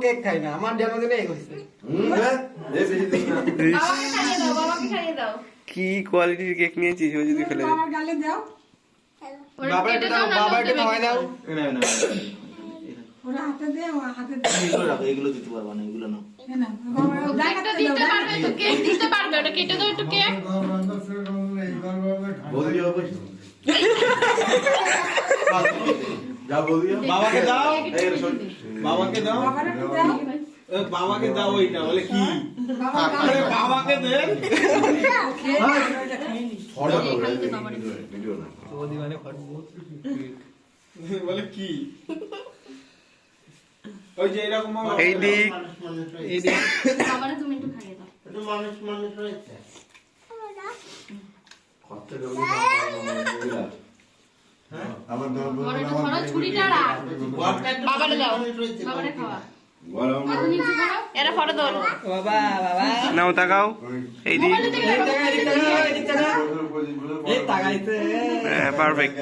Cake খাই না, আমার জন্মদিনে এই হয়েছে। কি কোয়ালিটির কেক নিয়েছিস ও যদি ফেলে দেয়? বাবা একটু দাও, বাবা একটু খাওয়াই দাও। এগুলো দিতে পারবা না, এগুলো না। বাবাকে দাও, বাবাকে দাও, বাবাকে দাও। ওইটা বলে কি? আরে বাবাকে দেন। বলে কি? ওই যে এরকম এই দিক এই দিক বাবারে তুমি একটু খাইয়ে দাও। একটু মানুষ রয়েছে। বড় একটু ধরো ছুরিটা রাখ। বাবারে দাও, বাবারে খাওয়া। এরা ফটো তোল। বাবা বাবা নাও তাকাও এই দিক এই তাকাইছে। পারফেক্ট